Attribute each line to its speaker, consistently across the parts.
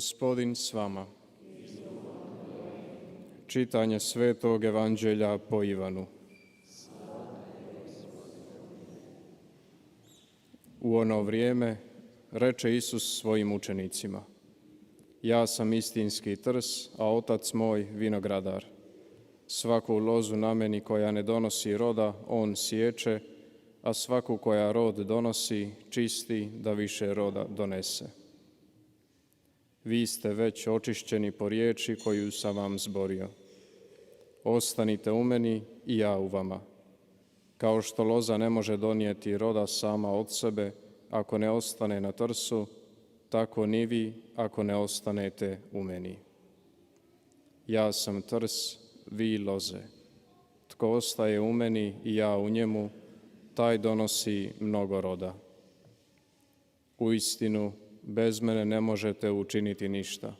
Speaker 1: Gospodin s vama. Čitanje Svetog Evanđelja po Ivanu. U ono vrijeme reče Isus svojim učenicima: Ja sam istinski trs, a Otac moj vinogradar. Svaku lozu na meni koja ne donosi roda, on siječe, a svaku koja rod donosi, čisti da više roda donese. Vi ste već očišćeni po riječi koju sam vam zborio. Ostanite u meni i ja u vama. Kao što loza ne može donijeti roda sama od sebe ako ne ostane na trsu, tako ni vi ako ne ostanete u meni. Ja sam trs, vi loze. Tko ostaje u meni i ja u njemu, taj donosi mnogo roda. Uistinu, bez mene ne možete učiniti ništa.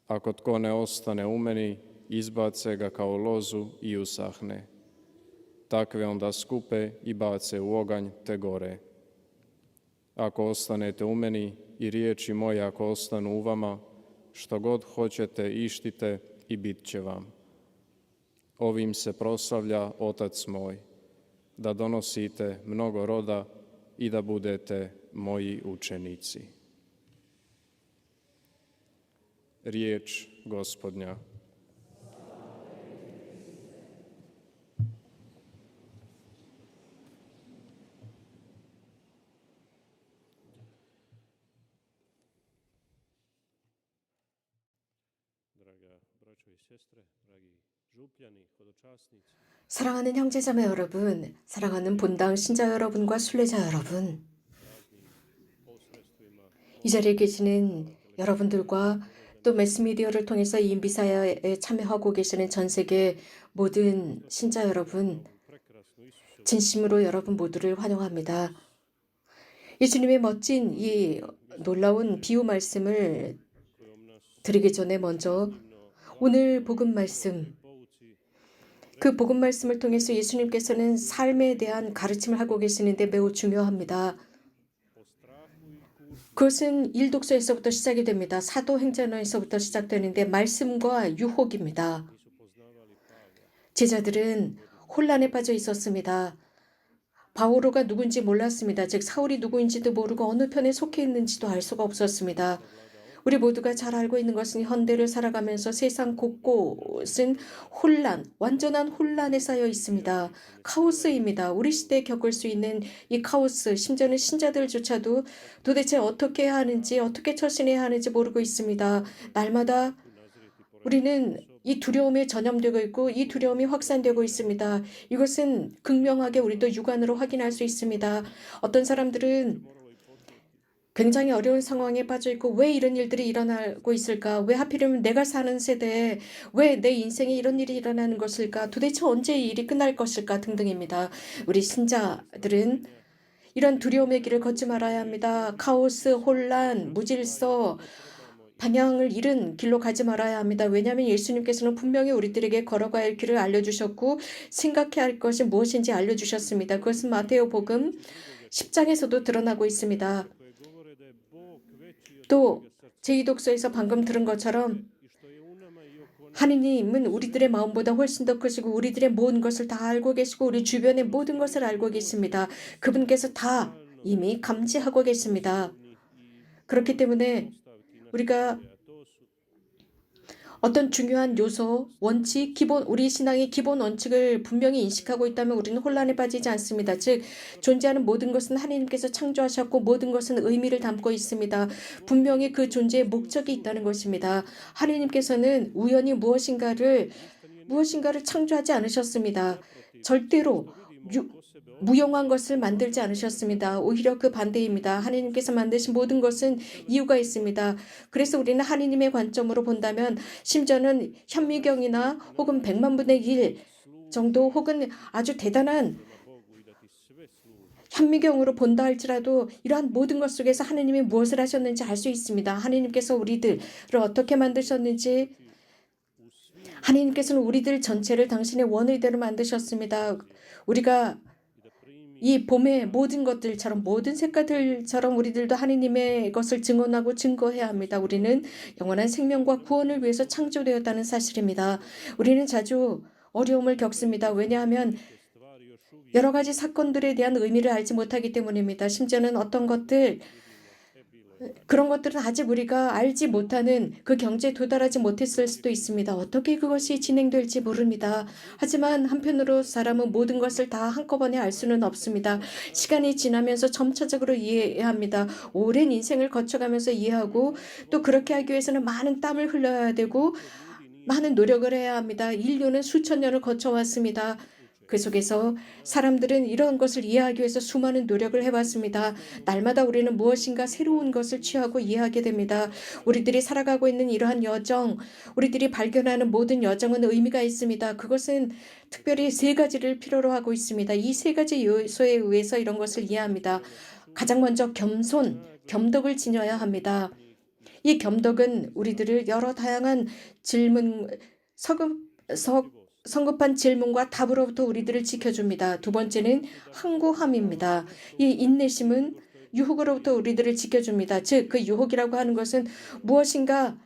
Speaker 1: Ako tko ne ostane u meni, izbace ga kao lozu i usahne. Takve onda skupe i bace u oganj te gore. Ako ostanete u meni i riječi moje ako ostanu u vama, što god hoćete ištite i bit će vam. Ovim se proslavlja Otac moj, da donosite mnogo roda i da budete moji učenici. Riječ Gospodnja.
Speaker 2: 사랑하는 형제자매 여러분, 사랑하는 본당 신자 여러분과 순례자 여러분, 이 자리에 계시는 여러분들과 또 매스미디어를 통해서 이 미사야에 참여하고 계시는 전 세계 모든 신자 여러분, 진심으로 여러분 모두를 환영합니다. 예수님의 멋진 이 놀라운 비유 말씀을 드리기 전에 먼저 오늘 복음 말씀, 그 복음 말씀을 통해서 예수님께서는 삶에 대한 가르침을 하고 계시는데 매우 중요합니다. 그것은 일독서에서부터 시작이 됩니다. 사도행전에서부터 시작되는데 말씀과 유혹입니다. 제자들은 혼란에 빠져 있었습니다. 바오로가 누군지 몰랐습니다. 즉 사울이 누구인지도 모르고 어느 편에 속해 있는지도 알 수가 없었습니다. 우리 모두가 잘 알고 있는 것은 현대를 살아가면서 세상 곳곳은 혼란, 완전한 혼란에 쌓여 있습니다. 카오스입니다. 우리 시대에 겪을 수 있는 이 카오스, 심지어는 신자들조차도 도대체 어떻게 해야 하는지, 어떻게 처신해야 하는지 모르고 있습니다. 날마다 우리는 이 두려움에 전염되고 있고 이 두려움이 확산되고 있습니다. 이것은 극명하게 우리도 육안으로 확인할 수 있습니다. 어떤 사람들은 굉장히 어려운 상황에 빠져 있고 왜 이런 일들이 일어나고 있을까? 왜 하필이면 내가 사는 세대에 왜 내 인생에 이런 일이 일어나는 것일까? 도대체 언제 이 일이 끝날 것일까? 등등입니다. 우리 신자들은 이런 두려움의 길을 걷지 말아야 합니다. 카오스, 혼란, 무질서, 방향을 잃은 길로 가지 말아야 합니다. 왜냐하면 예수님께서는 분명히 우리들에게 걸어가야 할 길을 알려주셨고 생각해야 할 것이 무엇인지 알려주셨습니다. 그것은 마테오 복음 10장에서도 드러나고 있습니다. 또 제2독서에서 방금 들은 것처럼 하느님은 우리들의 마음보다 훨씬 더 크시고 우리들의 모든 것을 다 알고 계시고 우리 주변의 모든 것을 알고 계십니다. 그분께서 다 이미 감지하고 계십니다. 그렇기 때문에 우리가 어떤 중요한 요소, 원칙, 기본, 우리 신앙의 기본 원칙을 분명히 인식하고 있다면 우리는 혼란에 빠지지 않습니다. 즉, 존재하는 모든 것은 하나님께서 창조하셨고 모든 것은 의미를 담고 있습니다. 분명히 그 존재의 목적이 있다는 것입니다. 하나님께서는 우연히 무엇인가를 창조하지 않으셨습니다. 절대로 무용한 것을 만들지 않으셨습니다. 오히려 그 반대입니다. 하나님께서 만드신 모든 것은 이유가 있습니다. 그래서 우리는 하나님의 관점으로 본다면 심지어는 현미경이나 혹은 100만 분의 1 정도 혹은 아주 대단한 현미경으로 본다 할지라도 이러한 모든 것 속에서 하나님이 무엇을 하셨는지 알 수 있습니다. 하나님께서 우리들을 어떻게 만드셨는지, 하나님께서는 우리들 전체를 당신의 원의대로 만드셨습니다. 우리가 이 봄의 모든 것들처럼 모든 색깔들처럼 우리들도 하느님의 것을 증언하고 증거해야 합니다. 우리는 영원한 생명과 구원을 위해서 창조되었다는 사실입니다. 우리는 자주 어려움을 겪습니다. 왜냐하면 여러 가지 사건들에 대한 의미를 알지 못하기 때문입니다. 심지어는 그런 것들은 아직 우리가 알지 못하는 그 경지에 도달하지 못했을 수도 있습니다. 어떻게 그것이 진행될지 모릅니다. 하지만 한편으로 사람은 모든 것을 다 한꺼번에 알 수는 없습니다. 시간이 지나면서 점차적으로 이해해야 합니다. 오랜 인생을 거쳐가면서 이해하고 또 그렇게 하기 위해서는 많은 땀을 흘려야 되고 많은 노력을 해야 합니다. 인류는 수천 년을 거쳐왔습니다. 그 속에서 사람들은 이런 것을 이해하기 위해서 수많은 노력을 해왔습니다. 날마다 우리는 무엇인가 새로운 것을 취하고 이해하게 됩니다. 우리들이 살아가고 있는 이러한 여정, 우리들이 발견하는 모든 여정은 의미가 있습니다. 그것은 특별히 세 가지를 필요로 하고 있습니다. 이 세 가지 요소에 의해서 이런 것을 이해합니다. 가장 먼저 겸손, 겸덕을 지녀야 합니다. 이 겸덕은 우리들을 여러 다양한 성급한 질문과 답으로부터 우리들을 지켜줍니다. 두 번째는 항구함입니다. 이 인내심은 유혹으로부터 우리들을 지켜줍니다. 즉, 그 유혹이라고 하는 것은 무엇인가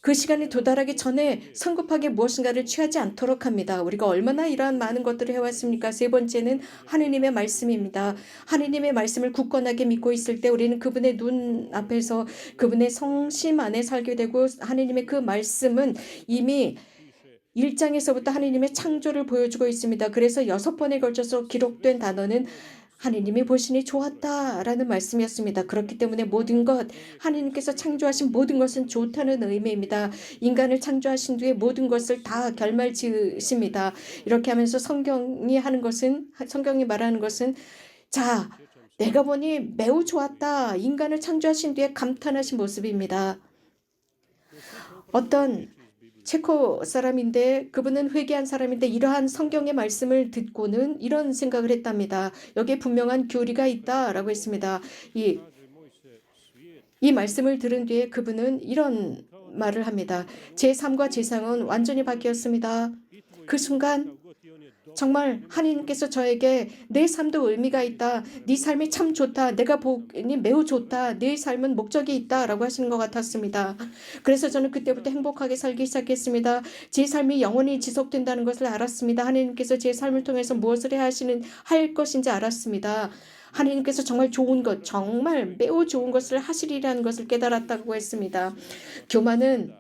Speaker 2: 그 시간에 도달하기 전에 성급하게 무엇인가를 취하지 않도록 합니다. 우리가 얼마나 이러한 많은 것들을 해왔습니까? 세 번째는 하느님의 말씀입니다. 하느님의 말씀을 굳건하게 믿고 있을 때 우리는 그분의 눈 앞에서 그분의 성심 안에 살게 되고 하느님의 그 말씀은 이미 1장에서부터 하느님의 창조를 보여주고 있습니다. 그래서 6번에 걸쳐서 기록된 단어는 하느님이 보시니 좋았다라는 말씀이었습니다. 그렇기 때문에 모든 것, 하느님께서 창조하신 모든 것은 좋다는 의미입니다. 인간을 창조하신 뒤에 모든 것을 다 결말 지으십니다. 이렇게 하면서 성경이 말하는 것은 자, 내가 보니 매우 좋았다. 인간을 창조하신 뒤에 감탄하신 모습입니다. 어떤 체코 사람인데 그분은 회개한 사람인데 이러한 성경의 말씀을 듣고는 이런 생각을 했답니다. 여기에 분명한 교리가 있다라고 했습니다. 이 말씀을 들은 뒤에 그분은 이런 말을 합니다. 제 삶과 제 상은 완전히 바뀌었습니다. 그 순간 정말 하나님께서 저에게 내 삶도 의미가 있다. 네 삶이 참 좋다. 내가 보니 매우 좋다. 네 삶은 목적이 있다. 라고 하시는 것 같았습니다. 그래서 저는 그때부터 행복하게 살기 시작했습니다. 제 삶이 영원히 지속된다는 것을 알았습니다. 하나님께서 제 삶을 통해서 무엇을 할 것인지 알았습니다. 하나님께서 정말 좋은 것, 정말 매우 좋은 것을 하시리라는 것을 깨달았다고 했습니다. 교만은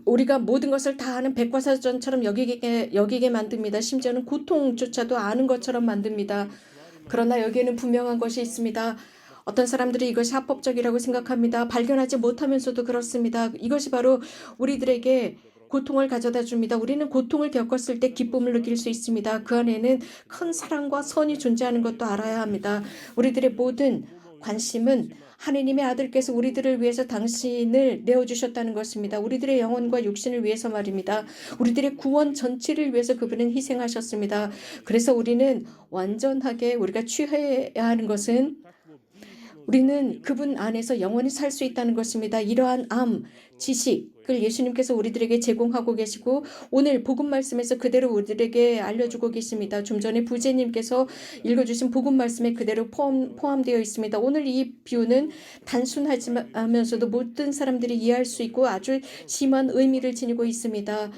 Speaker 2: 우리가 모든 것을 다 아는 백과사전처럼 여기게 만듭니다. 심지어는 고통조차도 아는 것처럼 만듭니다. 그러나 여기에는 분명한 것이 있습니다. 어떤 사람들이 이것이 합법적이라고 생각합니다. 발견하지 못하면서도 그렇습니다. 이것이 바로 우리들에게 고통을 가져다 줍니다. 우리는 고통을 겪었을 때 기쁨을 느낄 수 있습니다. 그 안에는 큰 사랑과 선이 존재하는 것도 알아야 합니다. 우리들의 모든 관심은 하느님의 아들께서 우리들을 위해서 당신을 내어주셨다는 것입니다. 우리들의 영혼과 육신을 위해서 말입니다. 우리들의 구원 전체를 위해서 그분은 희생하셨습니다. 그래서 우리는 완전하게 우리가 취해야 하는 것은 우리는 그분 안에서 영원히 살 수 있다는 것입니다. 이러한 지식을 예수님께서 우리들에게 제공하고 계시고 오늘 복음 말씀에서 그대로 우리들에게 알려주고 계십니다. 좀 전에 부제님께서 읽어주신 복음 말씀에 그대로 포함되어 있습니다. 오늘 이 비유는 단순하면서도 모든 사람들이 이해할 수 있고 아주 심한 의미를 지니고 있습니다.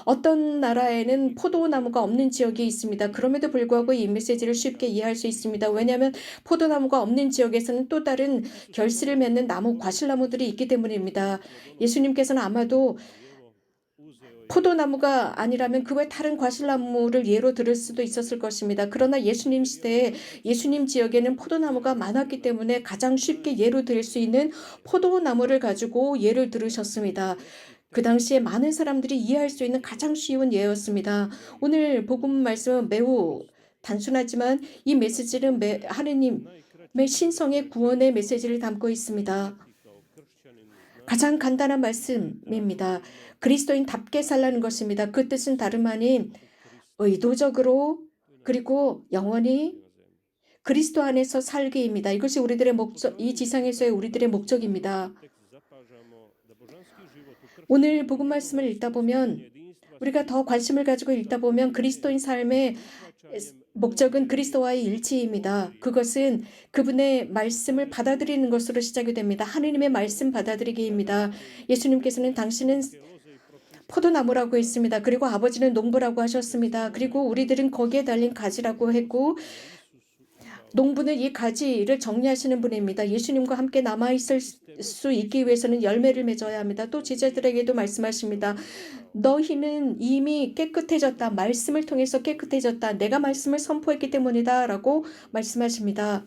Speaker 2: 어떤 나라에는 포도나무가 없는 지역이 있습니다. 그럼에도 불구하고 이 메시지를 쉽게 이해할 수 있습니다. 왜냐하면 포도나무가 없는 지역에서는 또 다른 결실을 맺는 과실나무들이 있기 때문입니다. 예수님께서는 아마도 포도나무가 아니라면 그 외 다른 과실나무를 예로 들을 수도 있었을 것입니다. 그러나 예수님 시대에 예수님 지역에는 포도나무가 많았기 때문에 가장 쉽게 예로 들을 수 있는 포도나무를 가지고 예를 들으셨습니다. 그 당시에 많은 사람들이 이해할 수 있는 가장 쉬운 예였습니다. 오늘 복음 말씀은 매우 단순하지만 이 메시지는 하느님의 신성의 구원의 메시지를 담고 있습니다. 가장 간단한 말씀입니다. 그리스도인답게 살라는 것입니다. 그 뜻은 다름 아닌 의도적으로 그리고 영원히 그리스도 안에서 살기입니다. 이것이 우리들의 목적, 이 지상에서의 우리들의 목적입니다. 오늘 복음 말씀을 읽다 보면 우리가 더 관심을 가지고 읽다 보면 그리스도인 삶의 목적은 그리스도와의 일치입니다. 그것은 그분의 말씀을 받아들이는 것으로 시작이 됩니다. 하느님의 말씀 받아들이기입니다. 예수님께서는 당신은 포도나무라고 했습니다. 그리고 아버지는 농부라고 하셨습니다. 그리고 우리들은 거기에 달린 가지라고 했고 농부는 이 가지를 정리하시는 분입니다. 예수님과 함께 남아있을 수 있기 위해서는 열매를 맺어야 합니다. 또 제자들에게도 말씀하십니다. 너희는 이미 깨끗해졌다. 말씀을 통해서 깨끗해졌다. 내가 말씀을 선포했기 때문이다. 라고 말씀하십니다.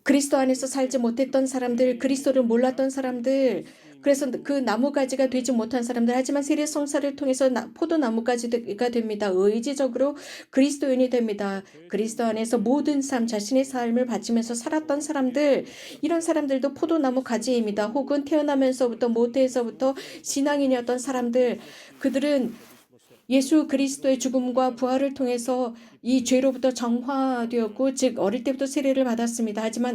Speaker 2: 그리스도 안에서 살지 못했던 사람들, 그리스도를 몰랐던 사람들, 그래서 그 나무가지가 되지 못한 사람들, 하지만 세례 성사를 통해서 포도나무가지가 됩니다. 의지적으로 그리스도인이 됩니다. 그리스도 안에서 모든 삶, 자신의 삶을 바치면서 살았던 사람들, 이런 사람들도 포도나무 가지입니다. 혹은 태어나면서부터 모태에서부터 신앙인이었던 사람들, 그들은 예수 그리스도의 죽음과 부활을 통해서 이 죄로부터 정화되었고, 즉 어릴 때부터 세례를 받았습니다. 하지만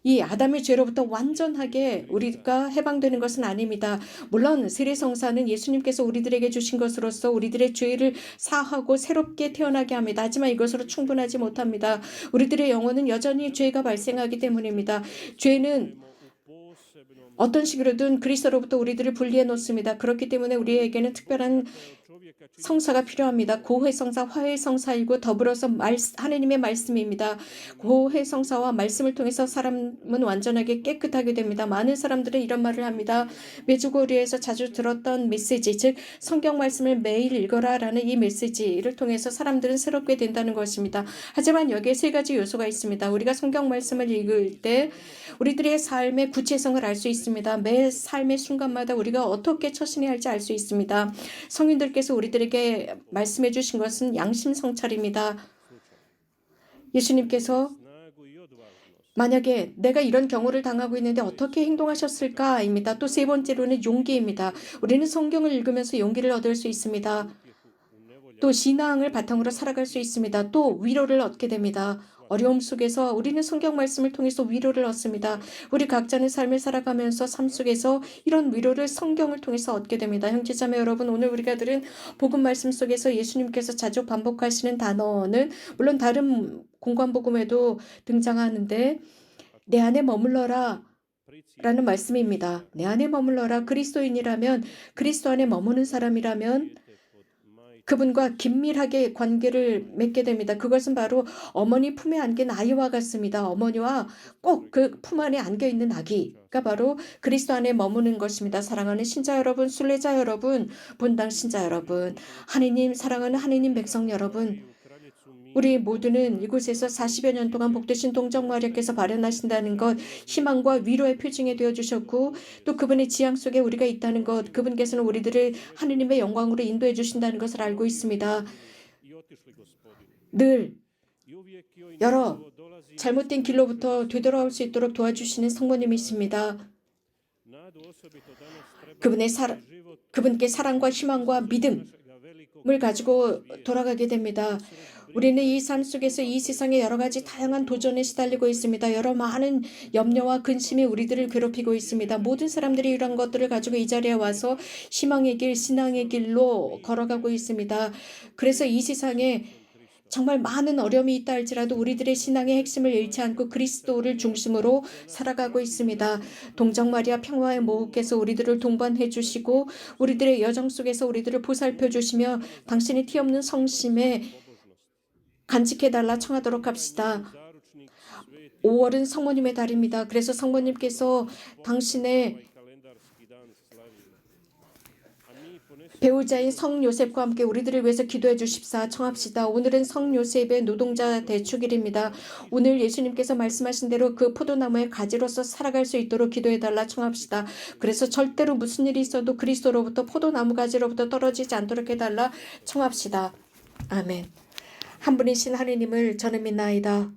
Speaker 2: 이 아담의 죄로부터 완전하게 우리가 해방되는 것은 아닙니다. 물론 세례성사는 예수님께서 우리들에게 주신 것으로서 우리들의 죄를 사하고 새롭게 태어나게 합니다. 하지만 이것으로 충분하지 못합니다. 우리들의 영혼은 여전히 죄가 발생하기 때문입니다. 죄는 어떤 식으로든 그리스도로부터 우리들을 분리해 놓습니다. 그렇기 때문에 우리에게는 특별한 성사가 필요합니다. 고해성사, 화해성사이고 더불어서 하느님의 말씀입니다. 고해성사와 말씀을 통해서 사람은 완전하게 깨끗하게 됩니다. 많은 사람들은 이런 말을 합니다. 메주고리에서 자주 들었던 메시지, 즉 성경 말씀을 매일 읽어라라는 이 메시지를 통해서 사람들은 새롭게 된다는 것입니다. 하지만 여기에 세 가지 요소가 있습니다. 우리가 성경 말씀을 읽을 때 우리들의 삶의 구체성을 알 수 있습니다. 매 삶의 순간마다 우리가 어떻게 처신해야 할지 알 수 있습니다. 성인들께서 우리들에게 말씀해 주신 것은 양심 성찰입니다. 예수님께서 만약에 내가 이런 경우를 당하고 있는데 어떻게 행동하셨을까입니다. 또 세 번째로는 용기입니다. 우리는 성경을 읽으면서 용기를 얻을 수 있습니다. 또 신앙을 바탕으로 살아갈 수 있습니다. 또 위로를 얻게 됩니다. 어려움 속에서 우리는 성경 말씀을 통해서 위로를 얻습니다. 우리 각자는 삶을 살아가면서 삶 속에서 이런 위로를 성경을 통해서 얻게 됩니다. 형제자매 여러분, 오늘 우리가 들은 복음 말씀 속에서 예수님께서 자주 반복하시는 단어는 물론 다른 공관복음에도 등장하는데 내 안에 머물러라 라는 말씀입니다. 내 안에 머물러라. 그리스도인이라면, 그리스도 안에 머무는 사람이라면 그분과 긴밀하게 관계를 맺게 됩니다. 그것은 바로 어머니 품에 안긴 아이와 같습니다. 어머니와 꼭 그 품 안에 안겨 있는 아기가 바로 그리스도 안에 머무는 것입니다. 사랑하는 신자 여러분, 순례자 여러분, 본당 신자 여러분, 하느님 사랑하는 하느님 백성 여러분, 우리 모두는 이곳에서 40여 년 동안 복되신 동정마리아께서 발현하신다는 것, 희망과 위로의 표징이 되어주셨고 또 그분의 지향 속에 우리가 있다는 것, 그분께서는 우리들을 하느님의 영광으로 인도해 주신다는 것을 알고 있습니다. 늘 여러 잘못된 길로부터 되돌아올 수 있도록 도와주시는 성모님이십니다. 그분께 사랑과 희망과 믿음을 가지고 돌아가게 됩니다. 우리는 이 삶 속에서 이 세상에 여러 가지 다양한 도전에 시달리고 있습니다. 여러 많은 염려와 근심이 우리들을 괴롭히고 있습니다. 모든 사람들이 이런 것들을 가지고 이 자리에 와서 희망의 길, 신앙의 길로 걸어가고 있습니다. 그래서 이 세상에 정말 많은 어려움이 있다 할지라도 우리들의 신앙의 핵심을 잃지 않고 그리스도를 중심으로 살아가고 있습니다. 동정마리아 평화의 모후께서 우리들을 동반해 주시고 우리들의 여정 속에서 우리들을 보살펴 주시며 당신의 티없는 성심에 간직해달라 청하도록 합시다. 5월은 성모님의 달입니다. 그래서 성모님께서 당신의 배우자인 성 요셉과 함께 우리들을 위해서 기도해 주십사 청합시다. 오늘은 성 요셉의 노동자 대축일입니다. 오늘 예수님께서 말씀하신 대로 그 포도나무의 가지로서 살아갈 수 있도록 기도해달라 청합시다. 그래서 절대로 무슨 일이 있어도 그리스도로부터 포도나무 가지로부터 떨어지지 않도록 해달라 청합시다. 아멘. 한 분이신 하느님을 저는 믿나이다.